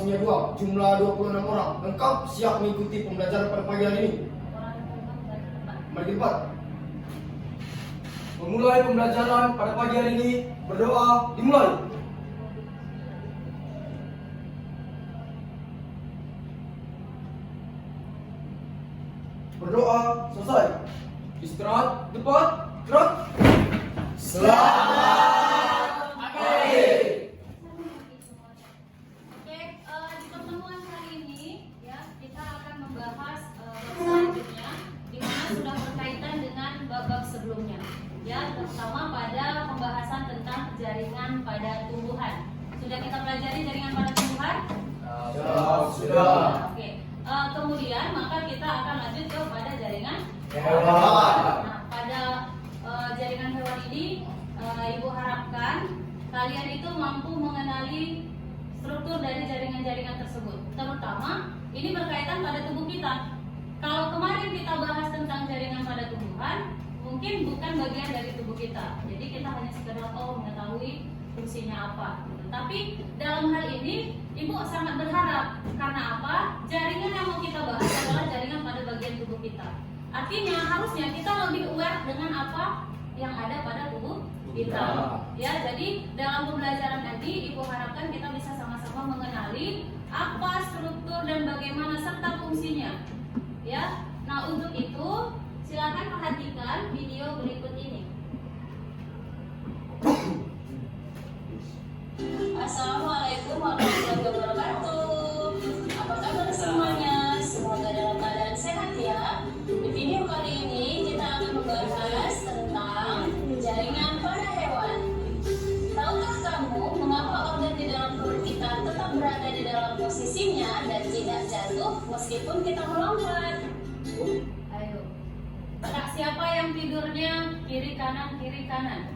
kelasnya 2, jumlah 26 orang. Lengkap, siap mengikuti pembelajaran pada pagi hari ini. Mari kita memulai pembelajaran pada pagi hari ini. Berdoa dimulai. Berdoa selesai. Istirahat, depan, gerak. Selamat pagi. Oke, di pertemuan hari ini ya kita akan membahas bab selanjutnya, di mana sudah berkaitan dengan bab-bab sebelumnya. Ya, terutama pada pembahasan tentang jaringan pada tumbuhan. Sudah kita pelajari jaringan pada tumbuhan? Sudah. Oke. Kemudian maka kita akan lanjut kepada jaringan Hewan. Nah, pada jaringan hewan ini, Ibu harapkan kalian itu mampu mengenali struktur dari jaringan-jaringan tersebut. Terutama ini berkaitan pada tubuh kita. Kalau kemarin kita bahas tentang jaringan pada tumbuhan, mungkin bukan bagian dari tubuh kita. Jadi kita hanya sekedar mengetahui fungsinya apa. Tapi dalam hal ini Ibu sangat berharap, karena apa? Jaringan yang mau kita bahas adalah jaringan pada bagian tubuh kita. Artinya harusnya kita lebih aware dengan apa yang ada pada tubuh kita. Ya, jadi dalam pembelajaran nanti Ibu harapkan kita bisa sama-sama mengenali apa struktur dan bagaimana serta fungsinya. Ya. Nah, untuk itu silakan perhatikan video berikut ini. Assalamualaikum warahmatullahi wabarakatuh. Apa kabar semuanya? Semoga dalam keadaan sehat ya. Di video kali ini kita akan membahas tentang jaringan pada hewan. Tahukah kamu mengapa organ di dalam perut kita tetap berada di dalam posisinya dan tidak jatuh meskipun kita melompat? Ayo. Kak, siapa yang tidurnya kiri kanan kiri kanan?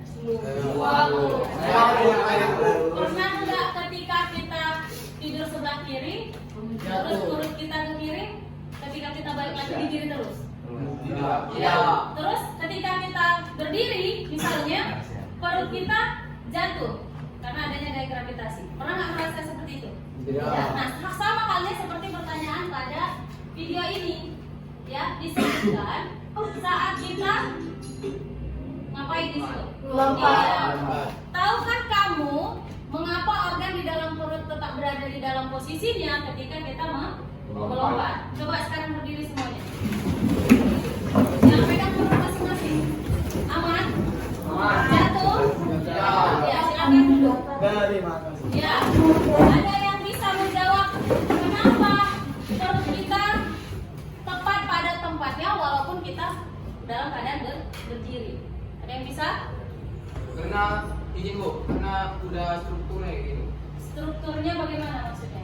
Pernah nggak ketika kita tidur sebelah kiri, terus perut kita ke kiri, ketika kita balik lagi di kiri terus? Ya. Terus ketika kita berdiri, misalnya perut kita jatuh karena adanya gaya gravitasi. Pernah nggak merasa seperti itu? Ya. Nah, sama halnya seperti pertanyaan pada video ini. Ya, disebutkan saat kita ngapain di situ? Tahukah kamu mengapa organ di dalam perut tetap berada di dalam posisinya ketika kita melompat? Coba sekarang berdiri semuanya. Yang pegang perut masing-masing. Aman? Jatuh? Ya, silakan duduk. Ya, ada yang bisa menjawab kenapa perut kita tepat pada tempatnya walaupun kita dalam keadaan berdiri? Ada yang bisa? Karena izin Bu, karena udah strukturnya kayak gitu. Strukturnya bagaimana maksudnya?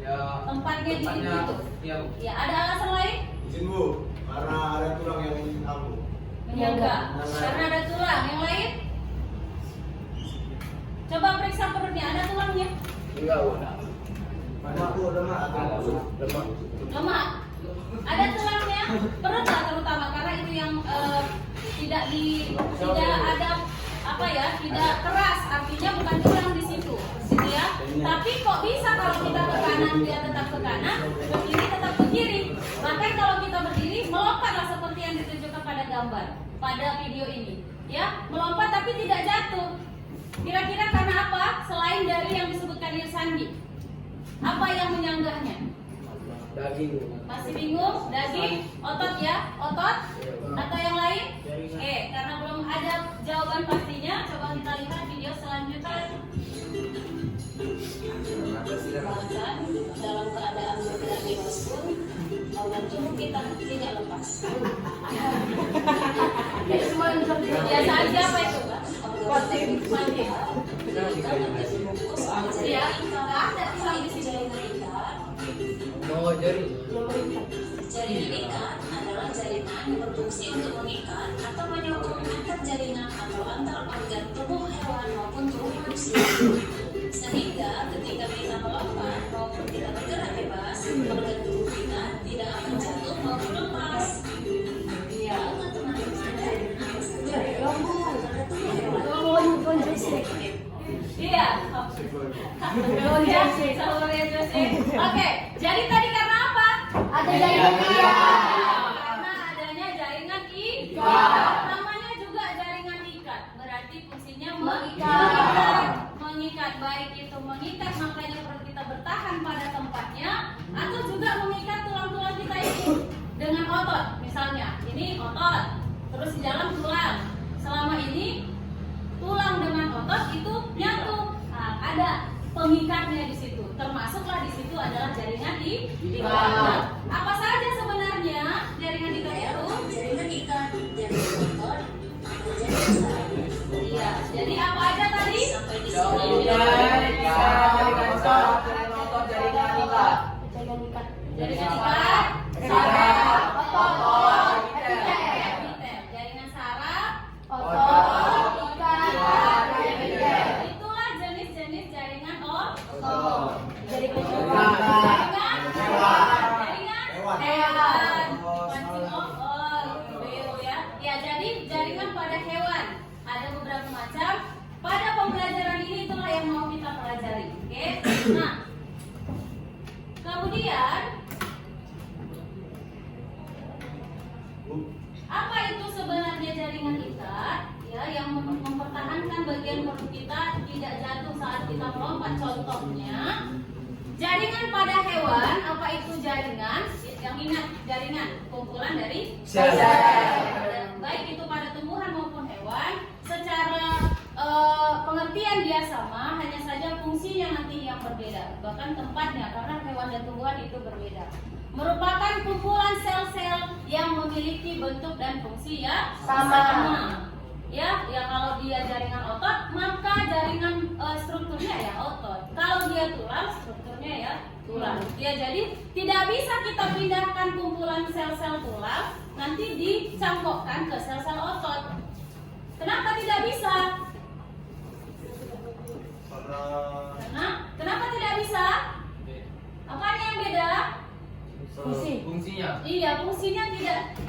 Ya Tempatnya di situ. Iya Bu. Ya, ada alasan lain? Izin Bu, karena ada tulang yang Menyangga. Karena ada tulang. Yang lain? Coba periksa perutnya, ada tulangnya? Enggak, Bu. Lemak. Ada tulangnya? Perut lah terutama karena itu yang tidak ada apa ya, tidak keras, artinya bukan tulang di situ, gitu ya. Tapi kok bisa kalau kita ke kanan dia tetap ke kanan, ke kiri tetap ke kiri. Bahkan kalau kita berdiri melompatlah seperti yang ditunjukkan pada gambar pada video ini, ya, melompat tapi tidak jatuh. Kira-kira karena apa? Selain dari yang disebutkan Irsandi, apa yang menyanggahnya? Daging. Masih bingung? Daging, otot ya, otot, atau yang lain? Karena belum ada jawaban pastinya, coba kita lihat video selanjutnya. Bahkan dalam keadaan bergerak bebas pun, organ tubuh kita tidak lepas. Biasa aja apa itu? Mati. Ya, nggak ada tulang di sini. Jaringan ikat adalah jaringan yang berfungsi untuk mengikat atau menyokong antar jaringan atau antar organ tubuh hewan maupun tubuh manusia. Sehingga ketika kita melompat maupun kita bergerak bebas, organ tubuh kita tidak akan jatuh maupun lepas. Ya, teman-teman. Iya. Lonjak, sama Jose. Oke, jadi tadi karena apa? Ada jaringan Karena adanya jaringan ikat. Namanya juga jaringan ikat. Berarti fungsinya mengikat. Baik itu mengikat, makanya perlu kita bertahan pada tempatnya, atau juga mengikat tulang-tulang kita ini dengan otot. Misalnya, ini otot, terus di dalam tulang. Selama ini tulang dengan otot itu nyatu. Nah, ada pengikatnya di situ. Termasuklah di situ adalah jaringan ikat. Apa saja sebenarnya jaringan ikat itu? Jaringan ikat, jaringan otot, iya. Jadi apa aja tadi? Sampai di sini. Jaringan ikat, saraf, otot, epitel. Jaringan saraf, otot, ikat, epitel. Itulah jenis-jenis jaringan otot. Jaringan hewan. Pancing beo ya. Ya, jadi jaringan pada hewan ada beberapa macam. Pada pembelajaran ini itulah yang mau kita pelajari. Oke. Nah, kemudian apa itu sebenarnya jaringan ikat? Ya, yang mempertahankan bagian perut kita tidak jatuh saat kita melompat. Contohnya, jaringan pada hewan. Apa itu jaringan? Yang ingat, jaringan kumpulan dari Sel. Baik itu pada tumbuhan maupun hewan. Secara pengertian dia sama, hanya saja fungsinya nanti yang berbeda. Bahkan tempatnya, karena hewan dan tumbuhan itu berbeda. Merupakan kumpulan sel-sel yang memiliki bentuk dan fungsi ya sama. Ya, kalau dia jaringan otot, maka jaringan strukturnya ya otot. Kalau dia tulang, strukturnya ya tulang. Ya, jadi tidak bisa kita pindahkan kumpulan sel-sel tulang nanti dicangkokkan ke sel-sel otot. Kenapa tidak bisa? Kenapa tidak bisa? Apanya yang beda? Fungsinya. Iya, fungsinya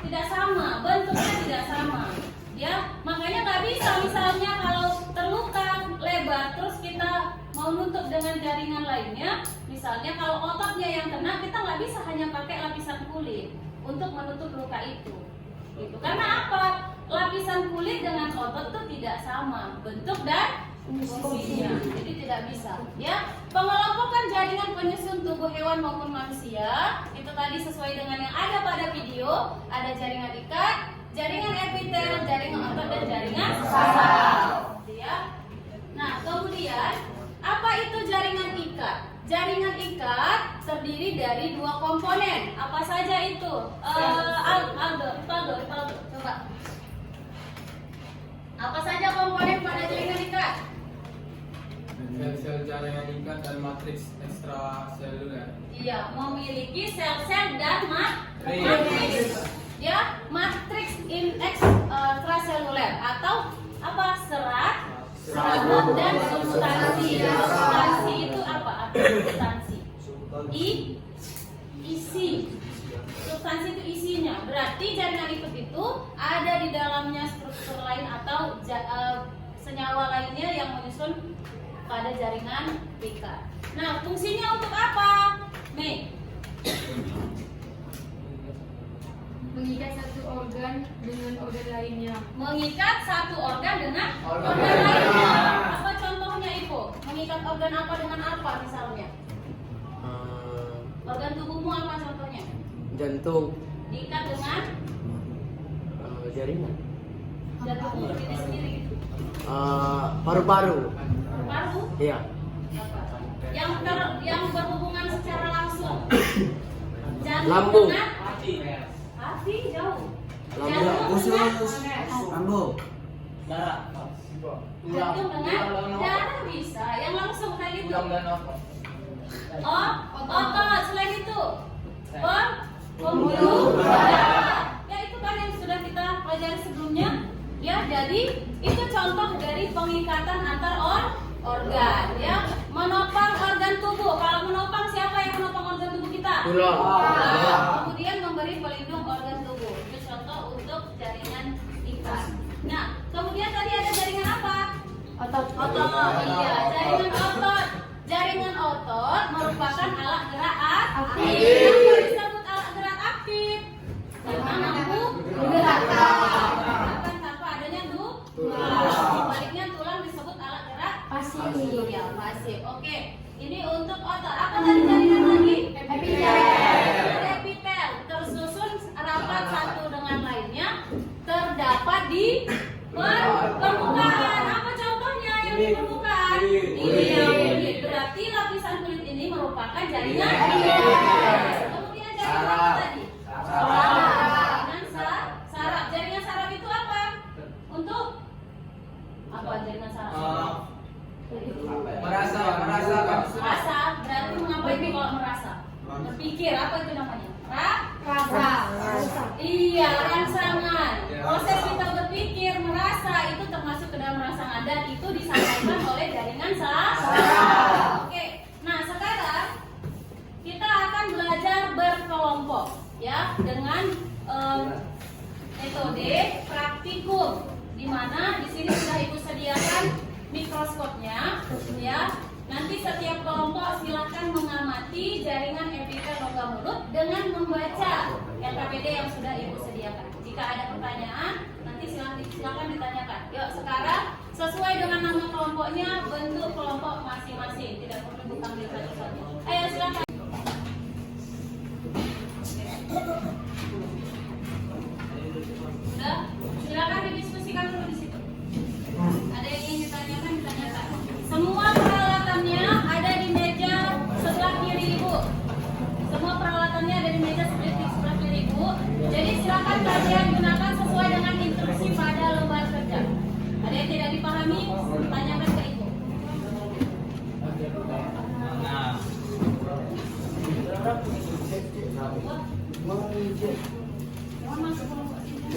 tidak sama, bentuknya tidak sama. Ya, makanya nggak bisa misalnya kalau terluka lebar terus kita mau nutup dengan jaringan lainnya. Misalnya kalau ototnya yang kena, kita nggak bisa hanya pakai lapisan kulit untuk menutup luka itu. Gitu. Karena apa? Lapisan kulit dengan otot itu tidak sama bentuk dan fungsinya, jadi tidak bisa. Ya, pengelompokan jaringan penyusun tubuh hewan maupun manusia itu tadi sesuai dengan yang ada pada video. Ada jaringan ikat, jaringan epitel, jaringan otot, dan jaringan saraf. Ya. Nah, kemudian apa itu jaringan ikat? Jaringan ikat terdiri dari dua komponen. Apa saja itu? Aldo, coba. Apa saja komponen pada jaringan ikat? Sel-sel jaringan ikat dan matriks ekstraseluler. Iya, memiliki sel-sel dan matriks. Ya, matriks ekstraseluler atau apa? Serat, dan substansi. Substansi itu apa? Substansi. Isi. Substansi itu isinya. Berarti jaringan ikat itu ada di dalamnya struktur lain atau senyawa lainnya yang menyusun pada jaringan ikat. Nah, fungsinya untuk apa? Mei. mengikat satu organ dengan organ lainnya. Mengikat satu organ dengan Organ organ lainnya. lainnya. Apa contohnya itu? Mengikat organ apa dengan apa misalnya? Organ tubuhmu apa contohnya? Jantung, Diikat dengan jaringan, jantungmu diri sendiri gitu. paru-paru, Paru? iya, Apa? Yang berhubungan secara langsung. Jantung Lambung. dengan hati jauh. Lambung. Jantung dengan lambung, jantung dengan darah bisa. Yang langsung kayak gitu. Tulang dan otot. Oh, otot. Selain itu, pembuluh darah. Ya itu kan yang sudah kita pelajari sebelumnya. Ya, jadi itu contoh dari pengikatan antar organ. Ya, menopang organ tubuh. Kalau menopang, siapa yang menopang organ tubuh kita? tulang, Kemudian memberi pelindung organ tubuh. Itu contoh untuk jaringan ikat. Nah, kemudian tadi ada jaringan apa? Otot. Iya, jaringan otot. Jaringan otot merupakan alat gerak aktif. Apa disebut alat gerak aktif? Karena mampu menggerakkan. Tanpa adanya tulang. Sebaliknya tulang disebut alat gerak Pasif. Ya, pasif. Oke. Ini untuk otot. Apa tadi jaringan lagi? Epitel. Epitel tersusun rapat satu dengan lainnya, terdapat di permukaan. Apa contohnya yang di permukaan? Iya, kulit. Berarti lapisan kulit ini merupakan jaringan. Kemudian jaringan apa tadi? Jaringan saraf. Jaringan saraf itu apa? Untuk apa jaringan saraf? Merasa Merasa, berarti mengapa itu kalau merasa? Berpikir, apa itu namanya? Rasa. Iya, rangsangan. Proses kita berpikir, merasa itu termasuk ke dalam rangsangan dan itu disampaikan oleh jaringan saraf. Oke, nah sekarang kita akan belajar berkelompok ya dengan metode praktikum, di mana di sini sudah ibu sediakan mikroskopnya ya. Nanti setiap kelompok silahkan mengamati jaringan epitel rongga mulut dengan membaca LKPD yang sudah ibu sediakan. Jika ada pertanyaan, nanti silahkan ditanyakan. Yuk sekarang sesuai dengan nama kelompoknya, bentuk kelompok masing-masing. Tidak perlu dipanggil satu-satu. Ayo silakan. Sudah? Silakan didiskusikan dulu di situ. Ada yang ingin ditanyakan, ditanyakan. Semua peralatannya ada di meja sebelah kiri ibu. Semua peralatannya ada di meja sebelah kiri ibu. Jadi silakan kalian gunakan sesuai dengan instruksi pada lembar kerja. Ada yang tidak dipahami, tanyakan ke ibu. Mohon masuk kelompok sini.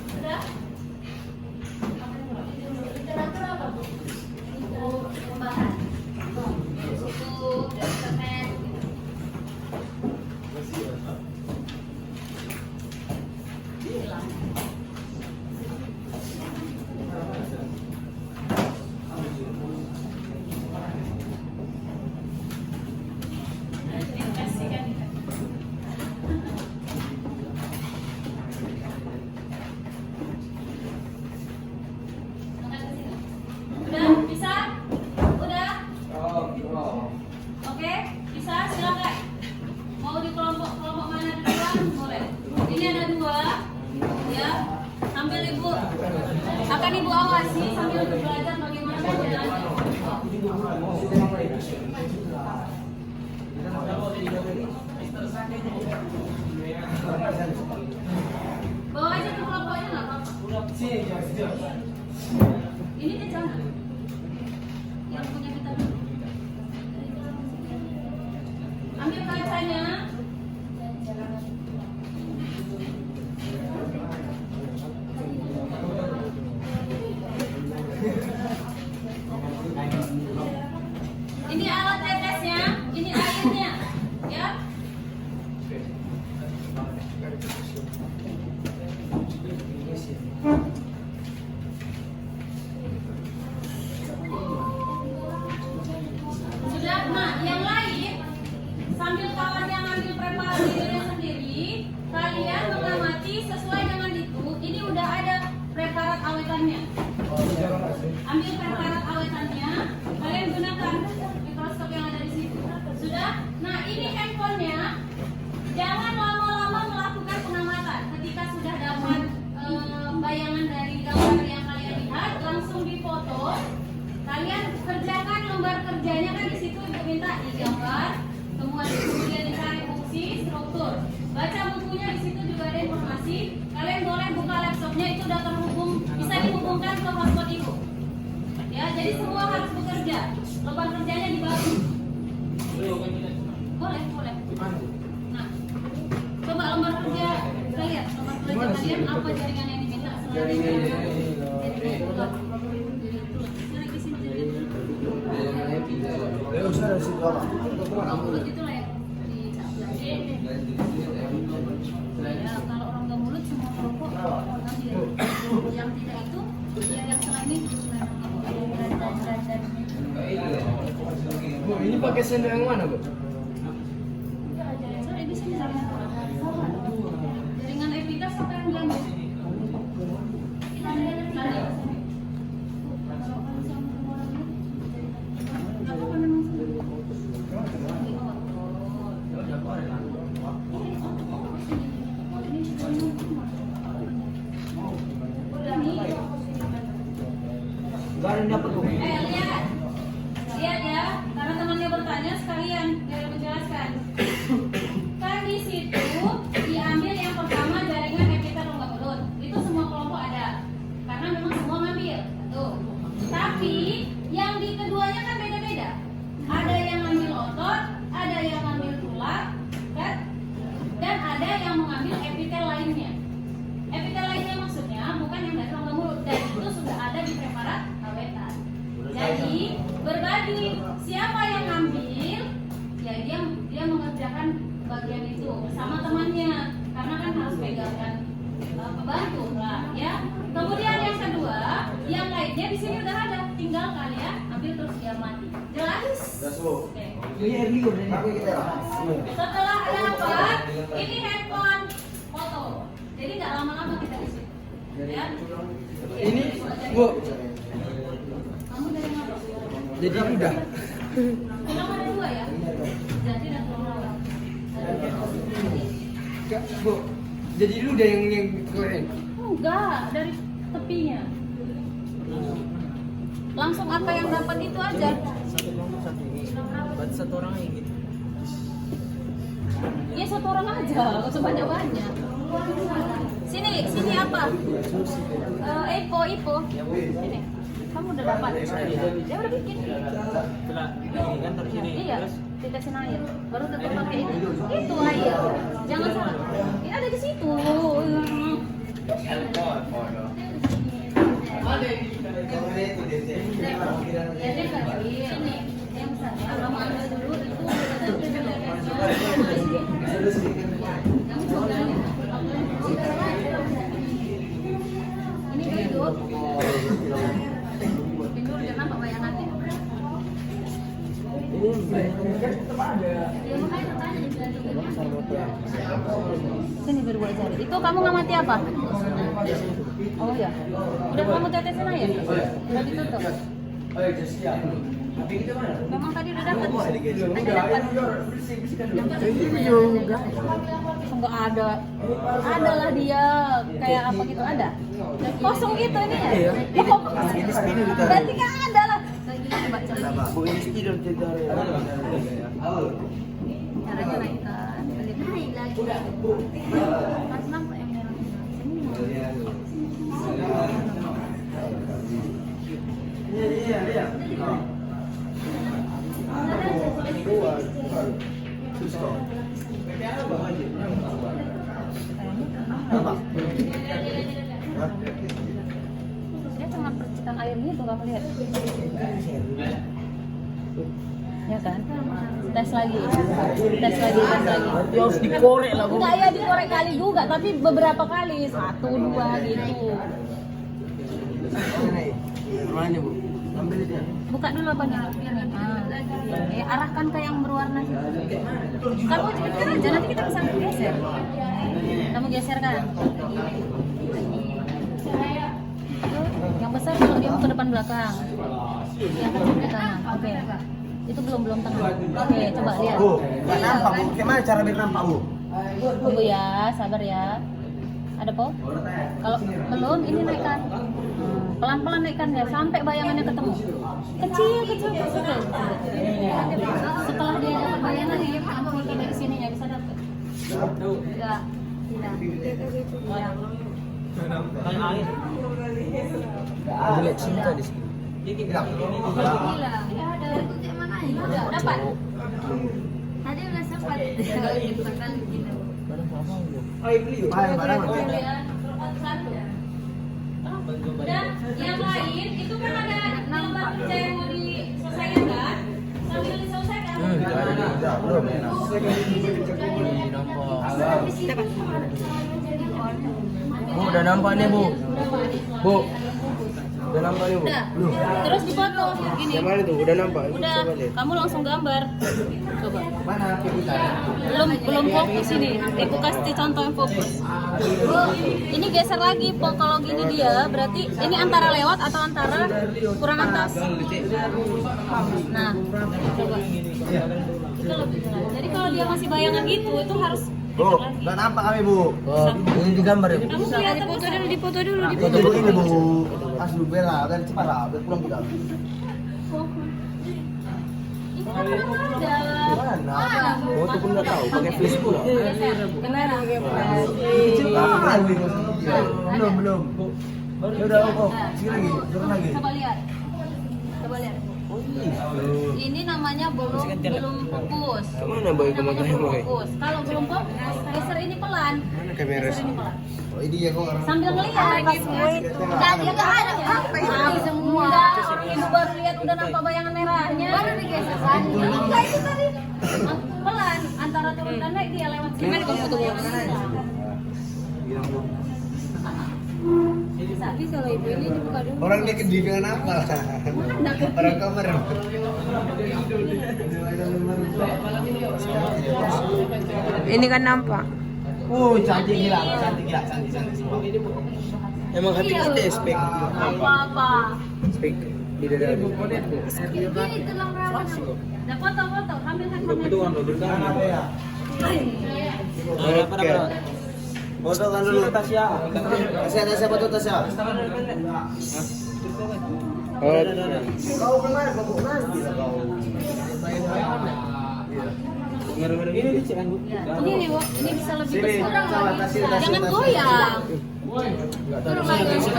Sudah? Literatur apa bu? Itu pembahasan. Buku dan cerpen. Udah bisa? Udah? Oke, bisa silakan. Mau di kelompok mana duluan? Boleh. Ini ada 2, ya. Sambil ibu akan ibu awasi sambil belajar bagaimana jalannya. Bawa aja ke kelompoknya nggak apa-apa. Ini dia jangan. Yang punya kita dulu. Ambil kacanya. Ini alat tetesnya, ini airnya, ya. Sudah, nah yang lain sambil kawan yang ambil preparat dirinya sendiri, kalian mengamati sesuai dengan itu. Ini udah ada preparat awetannya. Ambil preparat awetannya, kalian gunakan mikroskop yang ada di situ. Sudah? Nah ini handphonenya, jangan lama-lama melakukan pengamatan. Ketika sudah dapat bayangan dari gambar yang kalian lihat, langsung difoto. Kalian kerjakan lembar kerjanya kan di situ ibu minta digambar, kemudian dicari fungsi, struktur. Baca bukunya di situ juga ada informasi. Kalian boleh buka laptopnya, itu udah terhubung, bisa dihubungkan ke hotspot ibu. Ya, jadi semua harus bekerja. Lembar kerjanya dibagi. Boleh. Nah, coba lembar kerja kalian, lembar kerja kalian apa jaringan yang diminta selain Usah dari situ apa? itu lah yang di Bu, ini pakai sendok yang mana, Bu? Jaringan epitas apa yang ganggu? Lihat ya, karena temannya bertanya sekalian biar menjelaskan. Kan di situ diambil yang pertama jaringan epitel rongga mulut. Itu semua kelompok ada, karena memang semua ngambil. Tuh. Tapi yang di keduanya kan beda-beda. Ada yang ngambil otot, ada yang ngambil tulang, kan? Dan ada yang mengambil epitel lainnya. Epitel lainnya maksudnya bukan yang dari rongga mulut, dan itu sudah ada di preparat awetan. Jadi berbagi siapa yang ngambil, ya dia mengerjakan bagian itu bersama temannya, karena kan harus pegangkan pembantu lah, ya. Kemudian yang kedua, yang lainnya di sini udah ada, tinggal kalian ambil terus diamati. Jelas? Oke. Setelah dapat, ini handphone foto. Jadi nggak lama-lama kita isi. Ya. Ini, Bu. Kamu dari mana? Jadi udah. Tulang ada dua ya? Jadi dan tulang rawan. Enggak, Bu. Jadi lu udah yang keren. Enggak, dari tepinya. Langsung apa yang dapat itu aja. Buat satu orang yang gitu. Ya satu orang aja, gak usah banyak-banyak. Sini apa? Ipo. Ini. Kamu udah dapat? Dia udah bikin. Setelah ini kan terus ini. Iya, dikasih air. Baru tetap pakai itu. Itu air. Jangan salah. Ini ada di situ. Jadi ini yang besar. Kamu ambil dulu itu. Ini hidup. Pindur dia nampak bayangannya. Ya makanya tanya sini berdua jari. Itu kamu ngamati apa? Oh ya. Udah kamu tetesin aja? Udah ditutup. Memang tadi udah dapat. Ada dapat. Enggak ada. Adalah dia kayak apa gitu ada. Kosong gitu ini ya. Oh, berarti kan ada lah. Coba coba. Bu ini tidur tidur. Caranya naikkan. Naik lagi. Mas nampak yang merah. Iya. Dia cuma percikan air gitu kamu lihat. Ya kan? Tes lagi. Harus dikorek lah, Bu. Enggak ya dikorek kali juga, tapi beberapa kali, 1, 2 gitu. Mana, Bu? Ambil dia. Buka dulu apanya. Arahkan ke yang berwarna. Kamu cepetin aja, nanti kita bisa geser. Kamu geser kan? Yang besar kalau dia ke depan belakang. Yang kecil ke kanan. Oke. Itu belum tengah. Oke, coba lihat. Bu, nggak nampak Bu. Gimana cara biar nampak Bu? Tunggu ya, sabar ya. Ada po? Kalau belum, ini naikkan. Pelan-pelan naikkan ya, sampai bayangannya ketemu. Kecil. Setelah dia dapat bayangan, dia kamu ikan dari sini ya bisa dapat. Enggak. Kayak air. Lihat cinta di sini. Gila. Ya ada kunci mana ya? Udah dapat. Tadi udah sempat. Barang. Dan yang lain itu kan ada lembar kerja yang mau diselesaikan kan? Sambil diselesaikan. Bu, udah nampak nih, Bu. Bu. Udah nampak nih, Bu? Udah. Belum. Terus dipoto gini. Yang mana tuh? Udah nampak? Udah, Coba lihat. kamu langsung gambar. Coba. Mana kita? Belum fokus ini. Ibu kasih contoh yang fokus. Ini geser lagi, Po. Kalau gini dia, berarti ini antara lewat atau antara kurang atas. Nah, coba. Itu lebih jelas. Jadi kalau dia masih bayangan gitu, itu harus Bu, geser lagi. nggak nampak kami, Bu. Ini digambar ya, Bu? Kamu kelihatan dipoto dulu. Foto dulu ini, Bu. Asli bela, kan cepat lah, biar pulang kita. Ini kan ada. Mana? Foto pun nggak tahu, pakai flash pula. Kenapa? Belum. Ya udah, kok. Sini lagi, turun lagi. Coba lihat. Oh, iya. Ini namanya belum fokus. Mana boy Namanya kemana belum boy? fokus. Kalau belum fokus, geser ini pelan. Mana kamera? Geser ini pelan. Oh, ini ya kok orang. Sambil ngelihat. Enggak ada. Tahu semua. Orang ibu baru lihat udah nampak bayangan merahnya. Baru digeser kan. Enggak itu tadi. Pelan antara turun dan naik dia lewat sini. Gimana kalau foto Tapi kalau ibu ini dibuka dulu. Orang dia kediri dengan apa? Orang kamar. Ini kan nampak. Cantik gila. Emang hati kita ya, spek. Apa-apa. Spek. Tidak ada. Ini tulang rawan. Nah, foto. Ambil handphone. Apa ya? Oke. Foto kan dulu. Tasya. Tasya foto Tasya. Kau kemana? Kau nanti lah kau. Ini dicek kan, Bu? Ini nih, Bu. Ini bisa lebih Sini, besar sama, lagi. tasir. Jangan goyang.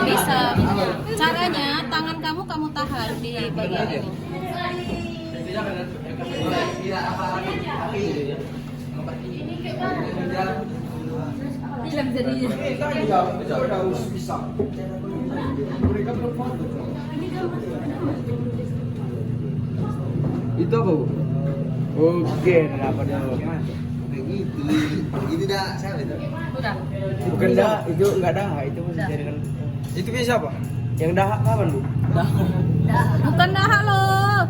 Bisa. Caranya tangan kamu tahan di bagian ini. Hilang jadinya. Itu apa, Bu? Oke, apa dia? Begitu dah, saya itu. Udah. Bukan dah, itu enggak dah, itu masih jaringan. Itu bisa apa? Yang dahak kapan, Bu? Bukan dahak loh.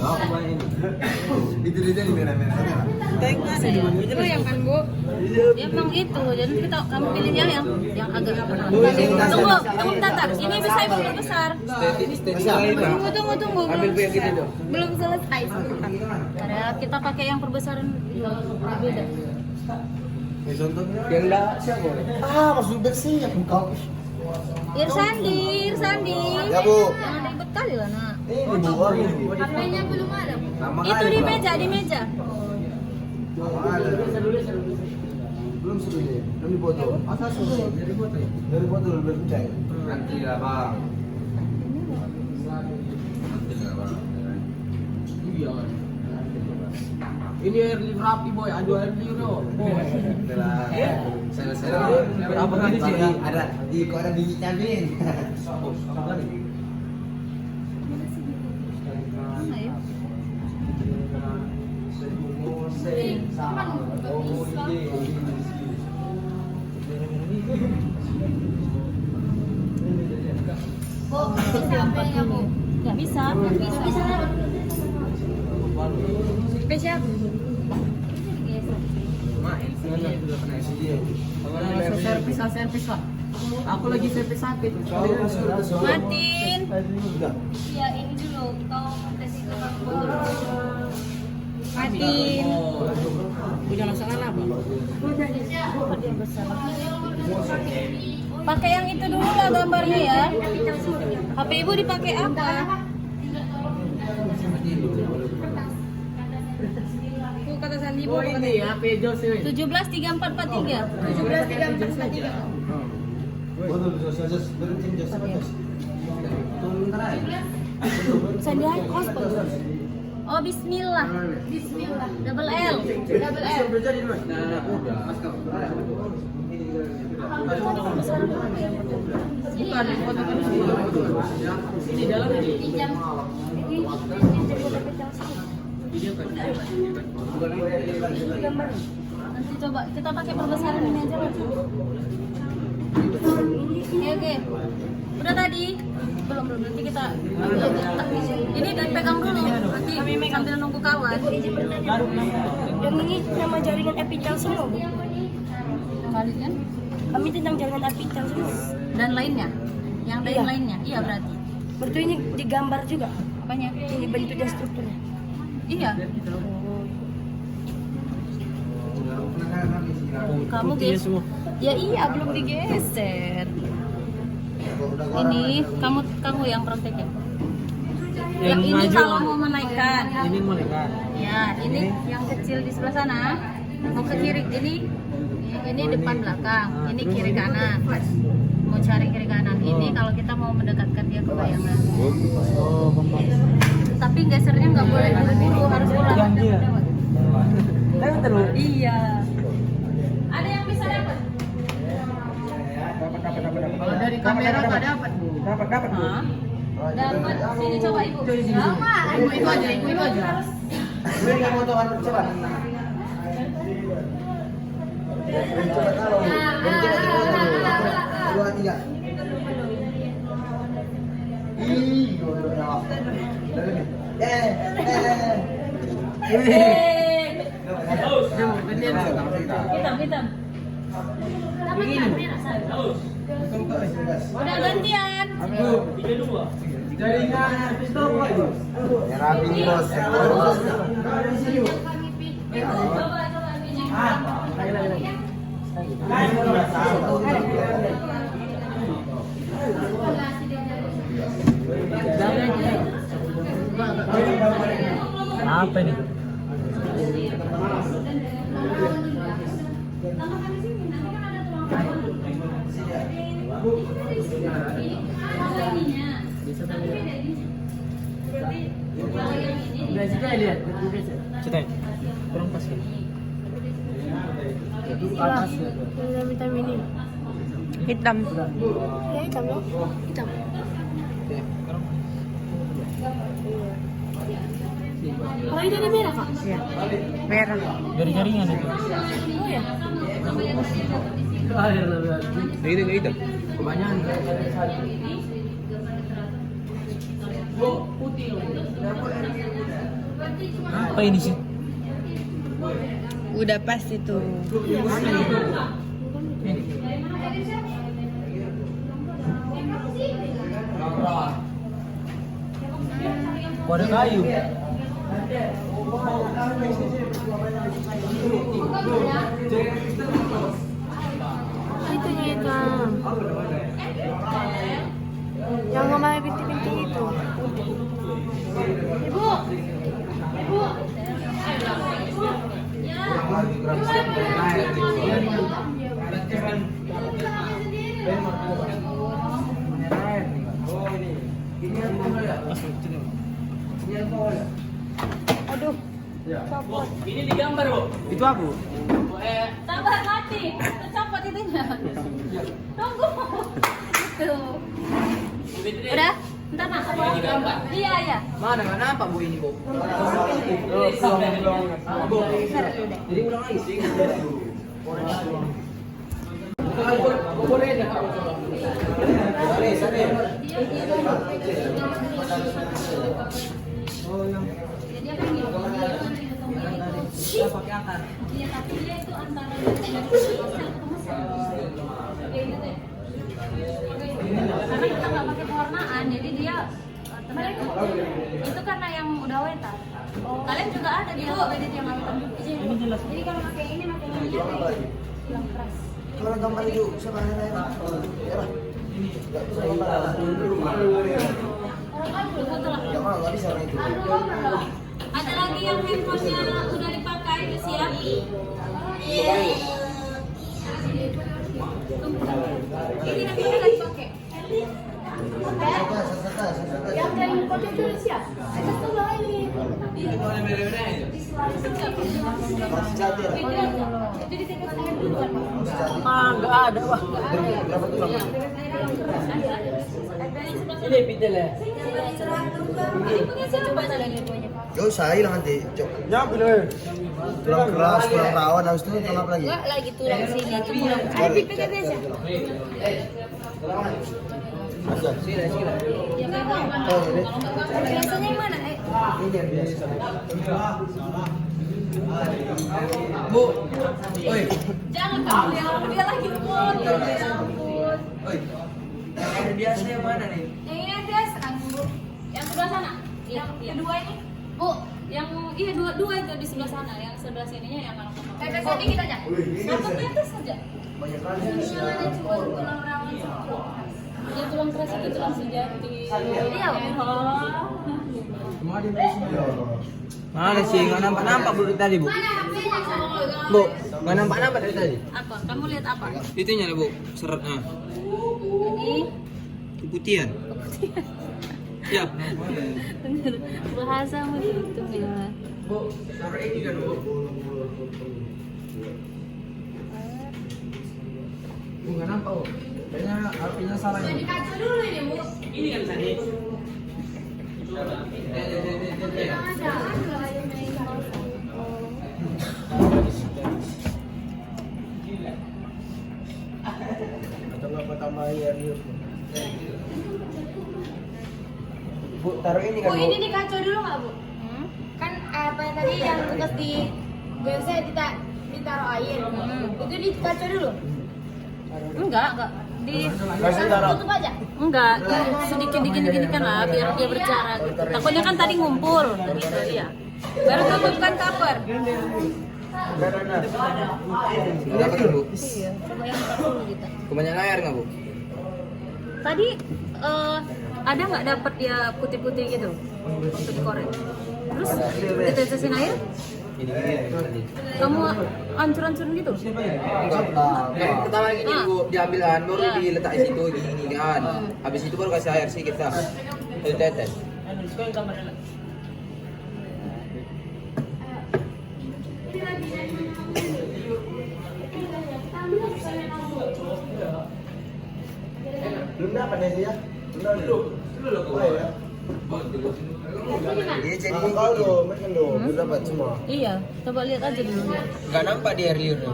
Oh, kemana ini? Itu dia di merah-merah. Itu yang kan, Bu? Dia emang itu, jadi kamu pilihnya yang agak tunggu bentar. Ini bisa ibu besar. Tunggu. Ambil Bu yang gitu tuh. Belum selesai. Ada kita pakai yang perbesaan yang berbeda. Yang dahak siapa? Mas Zuber sih yang kau. Irsandi. Ya, Bu. Jangan ribet kali lah, Nak. Ini Bu, ini Bu. HP-nya belum ada. Itu di meja. Belum sudah deh, belum dipoto. Asal sudah dari foto belum cek. Nanti lah bang. Ini early rapi boy, aduh early no. Selesai. Berapa kali sih? Ada di kok ada di cabin. Mana ya? Bu, bisa HP-nya, Bu? Nggak bisa. Spesial. Servis lah. Aku lagi servis HP tuh. Martin. Ya ini dulu. Kau tes itu Martin. Punya masalah apa? dia besar. Pakai yang itu dulu lah gambarnya ya. HP ibu dipakai apa? Bu kata Sandi, Bu. Oh ini ya, Peugeot sih. 173443. 17.343. Sandi Hospital. Oh bismillah. Double L. Nah, udah. Bukan, foto kan ini dalam ini. Pinjam. Video kan. Nanti coba kita pakai perbesaran ini aja. Oke. Udah tadi? Belum. Nanti kita ini dipegang dulu. Nanti sambil nunggu kawan. Yang ini nama jaringan epitel semua, Bu. Kalian Kami tentang jaringan epitel semua. dan lainnya. Yang lain Iya. lainnya. Iya berarti. Berarti ini digambar juga. Apanya? Ini bentuk dan strukturnya. Iya. Kamu guys. Ya iya belum digeser. Ini kamu yang praktek ya. Yang ini kalau mau menaikkan. Ini menaikkan. Ya, ini yang kecil di sebelah sana. Mau ke kiri ini depan belakang, ini kiri kanan. Mau cari kiri kanan. Ini kalau kita mau mendekatkan dia ke bayangan. Tapi gesernya nggak boleh buru-buru, harus ulang. Janji ya? Dapat. terus. Iya. Ada yang bisa dapat? Kalau dari kamera nggak dapat. Dapat. Hah? Dapat. Sini coba ibu. Sama. Ibu aja. Harus. Gue nggak mau tahu cepat. Coba tahu. Dua tiga. Hitam. Dapat kamera sana. Udah gantian. Jaringan pistol lagi. Ya rapi bos. Coba. Apa ini? Cetai. Kurang pas ya. Ini vitamin ini. Hitam. Ya hitam loh. Hitam. Kalau ini ada merah, Kak? Iya. Merah. Dari jaringan itu. Oh ya. Itu. Kebanyakan. Apa ini sih? Udah pas itu. Kode kayu. Itu hitam. Yang mama bintik-bintik itu. Ibu. Aduh. Copot. Ini digambar, Bu. Itu aku. Sabar mati. Tercopot itunya. Tunggu. Tuh. Udah? Bentar nak. Iya. Mana nggak nampak Bu ini, Bu? Jadi ulang lagi. Boleh aja. Jadi apa yang dia pakai akar. Iya, tapi dia itu antara karena kita nggak pakai pewarnaan, jadi dia itu karena yang udah wetar. Kalian juga ada di dalam edit yang hitam. Ini jelas. Jadi kalau pakai ini hilang keras. Kalau gambar itu siapa yang saya? Nggak bisa itu. Ada lagi yang handphonenya udah dipakai, udah siap? Ini nanti udah dipakai. Yang dari foto itu udah siap. Saya tunggu ini. Itu di tiket saya duluan. Nggak ada, Wah. Berapa tuh? Ini pidel ya. Ini punya siapa? Coba lagi punya. Gak usah hilang nanti. Nyampe deh. Tulang keras, tulang rawan, habis itu tulang apa lagi? Enggak lagi tulang sini itu tulang. Ada pipetnya biasa. Ya memang. Oh, ini. Biasanya yang mana? Ini yang biasa. Bu, oi, Jangan kamu dia lagi foto. Ya ampun. oi. Yang biasa yang mana nih? Yang ini ada serang Bu. Yang sebelah sana. Yang kedua ini. Bu, yang iya dua itu di sebelah sana, yang sebelah sininya yang anak kakak. Tetes sedikit aja. Satu tetes saja. Banyak kali. Yang ada cuma tulang rawan sama tulang keras. Ya tulang keras itu tulang sejati. Iya, Bu. Mana sih? Nggak nampak dulu tadi, Bu. Bu, nggak nampak dari tadi. Apa? Kamu lihat apa? Itunya Bu, seretnya. Ini Keputihan. Ya. bener bahasamu gitu ya. Bu, taruh ini kan bu. Bu nggak nampak bu. Kayaknya apinya salah ini. Dikacu dulu ini, Bu. Ini kan tadi. Atau nggak tambah air? Bu, taruh ini kan Bu, Bu. ini dikacu dulu nggak, Bu? Kan apa yang tadi yang bekas di biasanya ditaruh air. Itu dikacu dulu. Enggak. Kasih taruh. Tutup aja. Enggak, sedikit dikit kan lah biar dia berjarak. Takutnya kan tadi ngumpul gitu ya. Baru tutupkan cover. Berapa tuh, Bu? Iya, coba yang 40 gitu. Kebanyakan air nggak, Bu? Tadi ada nggak dapat dia putih-putih gitu waktu dikorek? Terus ditetesin air? Ini. Kamu ancur-ancurin gitu? Pertama gini, Bu, diambilan baru diletak di situ gini kan. Habis itu baru kasih air sedikit dah. Itu tetes. Belum dapat ya dia? Belum dulu. Oh, ya. Iya jadi kalau makan dong, belum dapat semua. Iya, coba lihat aja dulu. Nggak nampak di air liurnya.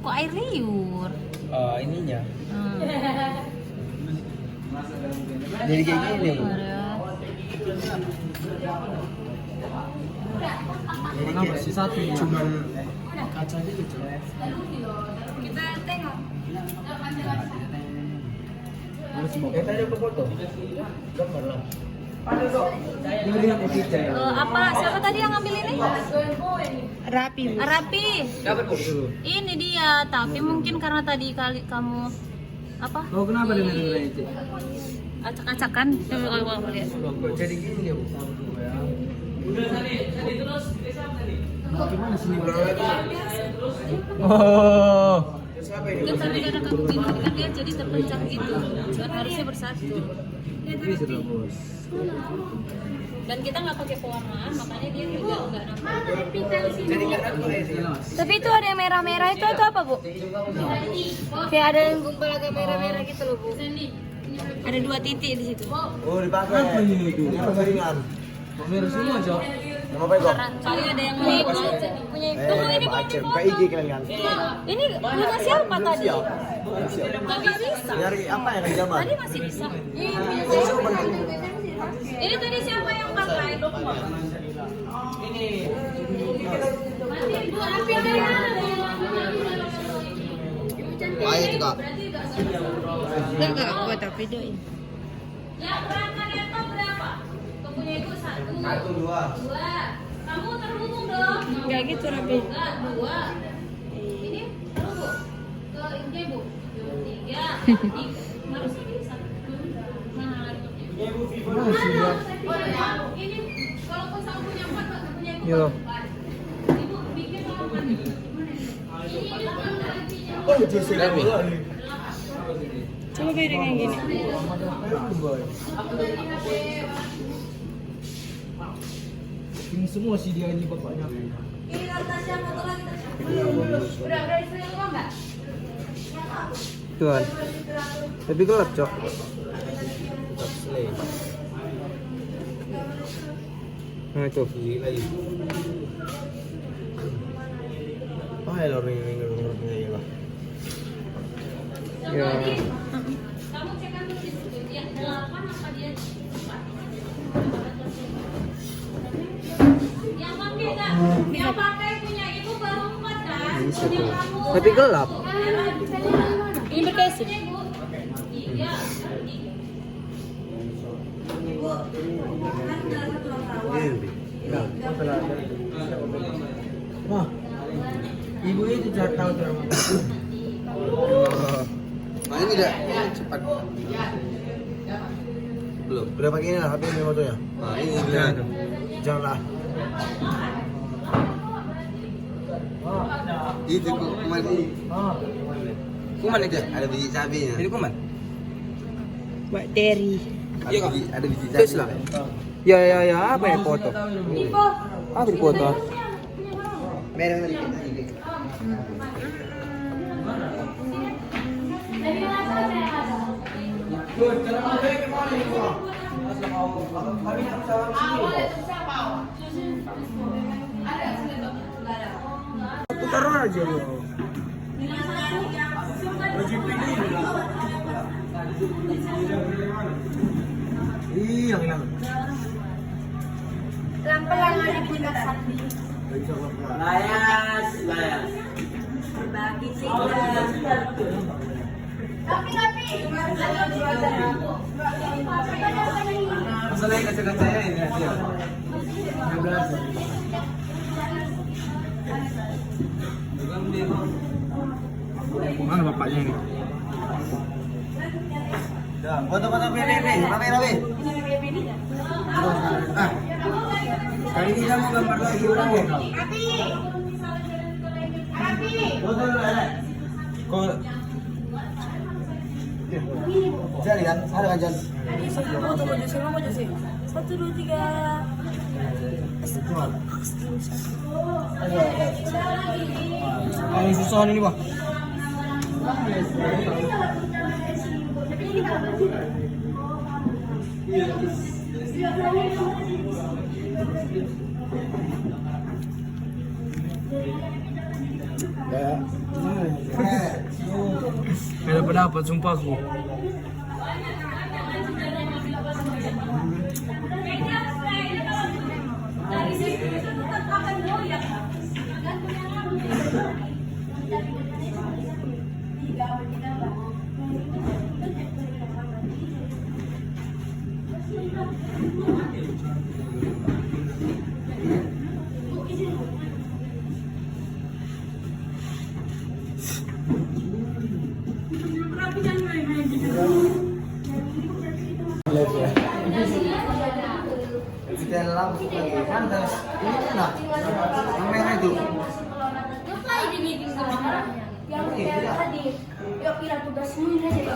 Kok air liur? Ininya. Hmm. Jadi kayak gini, Bu. Jadi kayak si satu cuma kaca gitu. Kita tengok. Tadi aku foto. Gambar lah. Apa? Siapa tadi yang ngambil ini? Rapi. Rapi. Dapat, Bu. Ini dia, tapi mungkin karena tadi kali kamu apa? Oh, kenapa dengan itu? Acak-acakan. Coba kalau kamu lihat. Kok jadi gini ya, Bu? Gimana sini? Oh. Siapa ini? Kan tadi karena kamu bilang kan dia jadi terpencah gitu. Kan harusnya bersatu. Dan kita nggak pakai pewarnaan, makanya dia juga nggak nampak. Jadi nggak nampak ya? Tapi itu ada yang merah-merah itu apa, Bu? Kayak ada yang gumpal agak merah-merah gitu loh, Bu. Ada 2 titik di situ. Oh, dipakai. Apa ini itu? Ini pengeringan. Merah semua, Cok. Nama apa itu? Kali ada yang punya tunggu ini belum Acem, dipoto. IG kalian kan? Ini punya siapa tadi? Tadi bisa. Nyari apa yang jaman? Tadi masih bisa. Ini tadi siapa yang pakai? Ini. Ayo juga. Enggak, buat videoin. Ya, peran kalian tahu berapa? Punya ibu 1. 1, 2. 2. Kamu terhubung dong. Enggak gitu, Rapi. Enggak, 2. Ini terhubung ke ibu. 3. Harusnya bisa. Nah, ini kalau sama punya 4, punya ibu. Yo. Ibu bikin apa nih? Oh, Jessica. Coba piring yang gini. Ini semua sih dia ini bapaknya. Ini Tasya foto lagi Tasya. Udah istri rumah enggak? Tuan. Tapi gelap, Cok. Nah itu. Gila ini. Oh, ya lor ini lah. Ya. Kamu cek kan di situ yang 8 apa dia 4? Yang pakai punya ibu baru 4 kan? Bisa Punya tuh. kamu. Tapi gelap. Ini berkasih. Ibu. Iya. Ibu. Kan udah satu orang Wah. Ibu itu tidak tahu cara Nah ini tidak cepat. Belum. Udah pakai ini lah HP ini fotonya. Nah ini bilang. Janganlah. Itu kuman. Kuman aja. Ada biji cabenya. Ini kuman. Bakteri. Iya kok. Ada biji cabai. Tes lah. Ya apa ya foto? Apa di foto? Merah lagi. Taruh aja lo. Wajib ini. Iya, hilang. Pelan-pelan aja punya satu. Layas. Bagi tapi Masalahnya kasih saya ini hasil. Mana bapaknya ini? Dah, foto-foto PPP, kamera B. Ah. Kali ini kamu gambar lagi ulang ya? Foto dulu ya. Kok Jari kan? Ada kan Jan? Foto baju sih, mau sih. 1, 2, 3. Ini susah ini, Pak. Beda pendapat sumpah aku. Kita lampu lagi. Pantas. Ini lah. Kamera itu. ngapain dibikin kamera? Yang tadi, yuk kira tugasmu ini aja.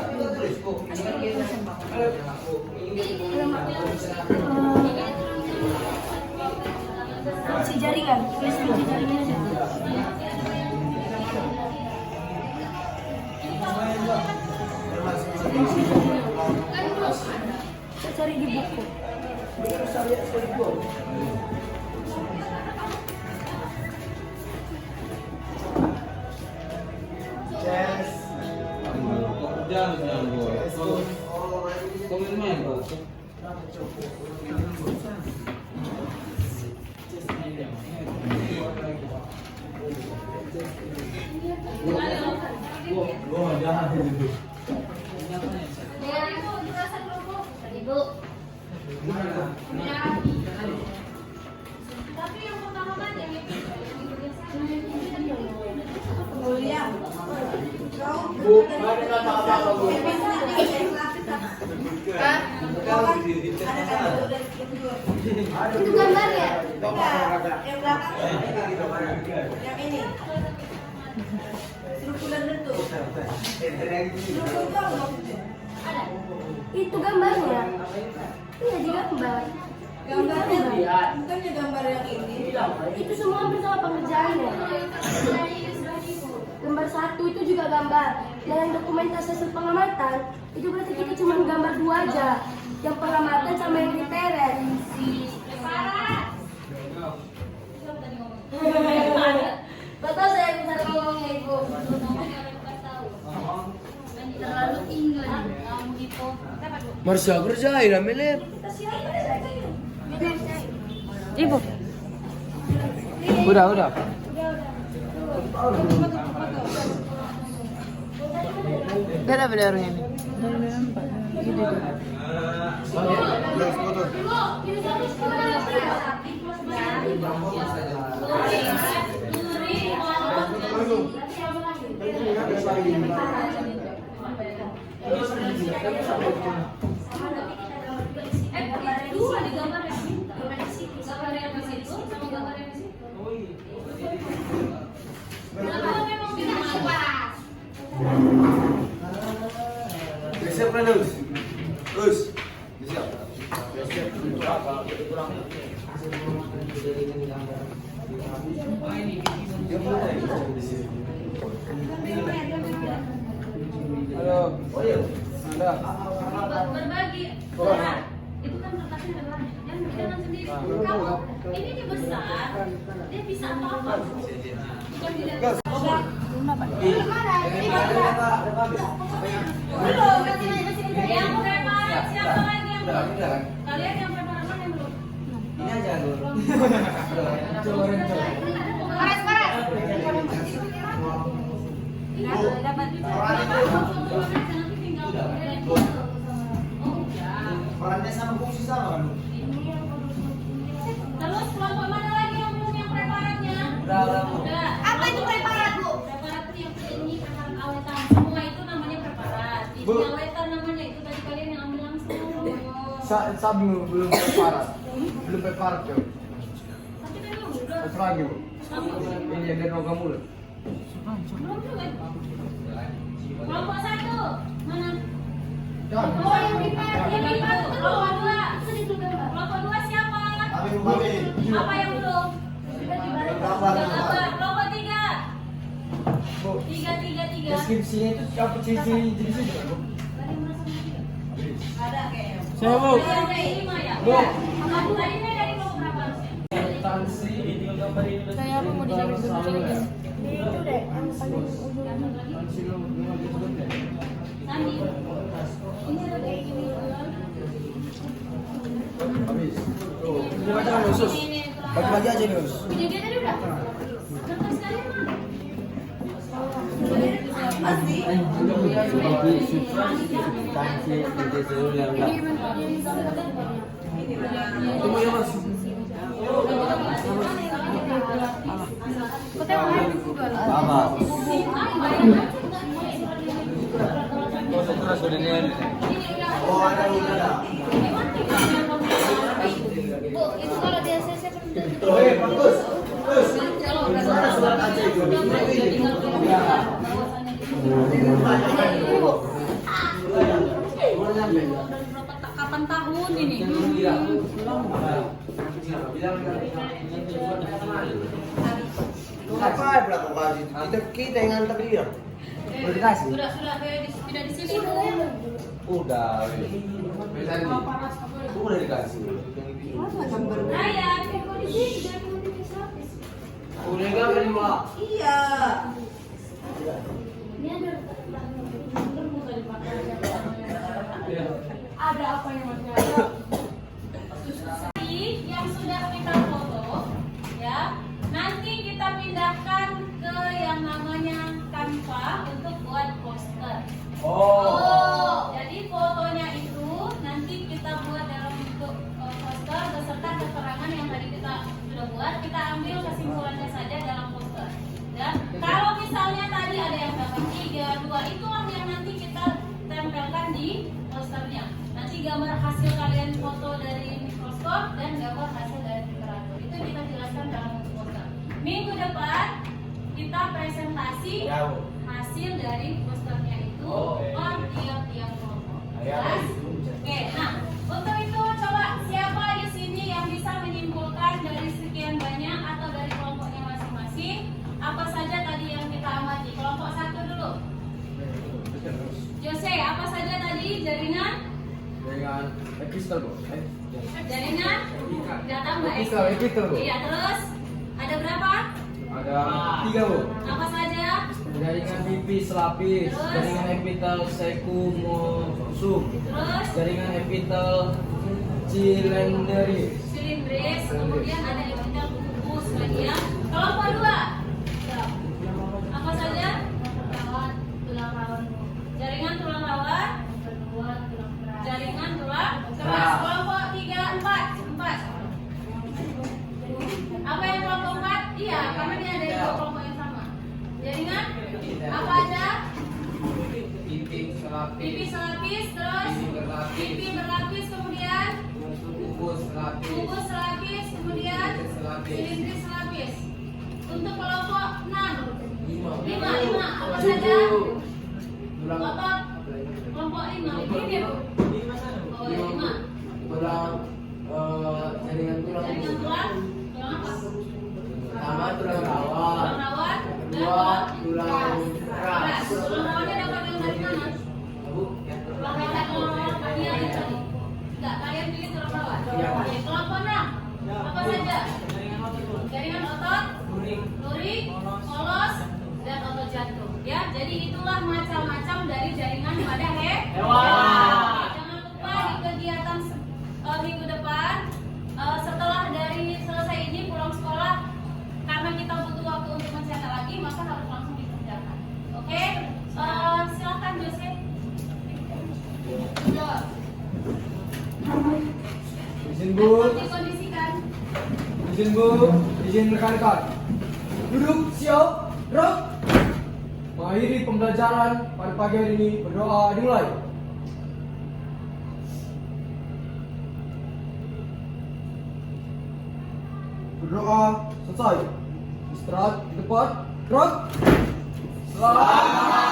Si jaringan, tulis kunci jaringan aja. Saya cari di buku. Ibu. Tapi yang pertama kan yang itu. Bu, ada kata apa Bu? Itu gambarnya. Yang belakang. Yang ini. Strukturan bentuk. Ada. Itu gambarnya. Iya, di gambar. Gambarnya bukannya gambar yang ini. Itu semua hampir sama pengerjaannya. Gambar 1 itu juga gambar. Dan yang dokumentasi hasil pengamatan itu berarti kita cuma gambar 2 aja. Yang pengamatan sama yang diteret. Betul saya bisa ngomongnya ibu. Ngomongnya orang bukan tahu. Terlalu ingat kamu itu. Marsha kerjain ambilin. Ibu. Udah. Udah benar ini. Dua di gambar ya. Gambar yang di situ sama gambar yang di situ. Kalau memang tidak apa. Siap kan terus? Terus. Siap. Halo. Ada. Berbagi. Nah, itu kan kertasnya ada banyak. Jangan sendiri. Kalau ini dia besar, dia bisa apa-apa. Bukan tidak bisa. Yang preparat siapa lagi yang belum? Kalian yang preparat mana yang belum? Ini aja dulu. Perannya sama fungsi sama kan? Terus kelompok mana lagi yang belum yang preparatnya? Udah. Apa itu preparat, Bu? Preparat itu yang ini preparat awetan. Semua itu namanya preparat. Ini Bu. awetan namanya, itu tadi kalian yang ambil langsung. Sabi belum preparat. Belum preparat ya. Tapi tadi udah. Satu lagi bu. Belum Ini yang dari logam mulu. juga. Kelompok satu mana? Jangan. Oh, yang di Kelompok dua. Kelompok dua siapa? Apa yang belum? Kelompok tiga. Bu, Tiga. deskripsinya itu apa ciri-ciri jenis itu kan bu? Ada kayaknya. Saya bu. Yang dari lima ya? Bu. Tadi ini dari kelompok berapa harusnya? Saya apa mau dijawab dulu lagi? Itu deh, yang paling ujung. Sandi. Ini ada kayak gini. Habis. Tuh, ini macam mana khusus? Bagi-bagi aja nih Gus. Ini dia tadi udah. Kertas kalian mana? Tunggu ya mas. Kau tengok kan? Apa? Oh, ada. Bu, itu kalau dia selesai kan Bagus. Terus. Surat aja itu. Kapan tahun ini? Apa yang belakang kasih? Kita yang ngantar dia. Udah dikasih? Sudah tidak di sini. Udah. Udah dikasih. Ryan, kok di sini jangan mau dikasih. Udah gambar lima. iya. Ini ada ada apa yang masih ada? Yang sudah kita foto, ya. Nanti kita pindahkan ke yang namanya Canva untuk buat poster. Jadi fotonya itu nanti kita buat dalam bentuk poster beserta keterangan yang tadi kita sudah buat. Kita ambil kesimpulannya saja dalam poster. Dan kalau misalnya tadi ada yang gambar 3, 2, itulah yang nanti kita tempelkan di posternya. Nanti gambar hasil kalian foto dari mikroskop dan gambar hasil dari temperatur. Itu kita jelaskan dalam bentuk poster. Minggu depan kita presentasi hasil dari posternya itu per tiap-tiap kelompok. Jelas? Oke, nah untuk itu coba siapa di sini yang bisa menyimpulkan dari sekian banyak atau dari kelompoknya masing-masing apa saja tadi yang kita amati? Kelompok satu dulu. Jose, apa saja tadi jaringan? Dengan epistel bu. Jaringan? Data mbak Epistel, Bu. Iya, terus Ada berapa? Ada 3 Bu. Apa saja? Jaringan pipis selapis, Terus? jaringan epitel sekumosum, Terus jaringan epitel cilindris. silindris, kemudian ada epitel kubus lagi ya. Kelompok 2. Apa saja? Tulang rawan. Jaringan tulang rawan. Jaringan tulang keras. Kelompok 3, 4. Apa yang kelompok 4? Iya, karena dia ada dua kelompok yang sama. Jaringan apa aja? Pipi selapis, Pipi selapis, terus pipi berlapis, kemudian kubus selapis, kubus selapis, kemudian silindris selapis. Untuk kelompok 6. 5. Apa saja? Otot kelompok 5. Ini dia, Bu. Oh, ya, 5. Tulang jaringan tulang Jaringan tulang apa? pertama tulang rawan, Tulang rawan dan kedua tulang keras. Tulang rawannya dapat yang dari mana? Tulang rawan kalian yang tadi. Enggak, kalian pilih tulang rawan. Iya. Oke, kelompok 6. Apa saja? Jaringan otot, nuri, polos, dan otot jantung. Ya, jadi itulah macam-macam dari jaringan pada hewan. Jangan lupa di kegiatan minggu depan setelah dari selesai ini pulang sekolah, karena kita butuh waktu untuk mencetak lagi, maka harus langsung dikerjakan. Oke, silakan Jose. Izin Bu, Dikondisikan. izin Bu, izin rekan-rekan. Duduk, siap, gerak. Mengakhiri pembelajaran pada pagi hari ini, berdoa dimulai. Berdoa selesai. Istirahat di tempat. Gerak. Selamat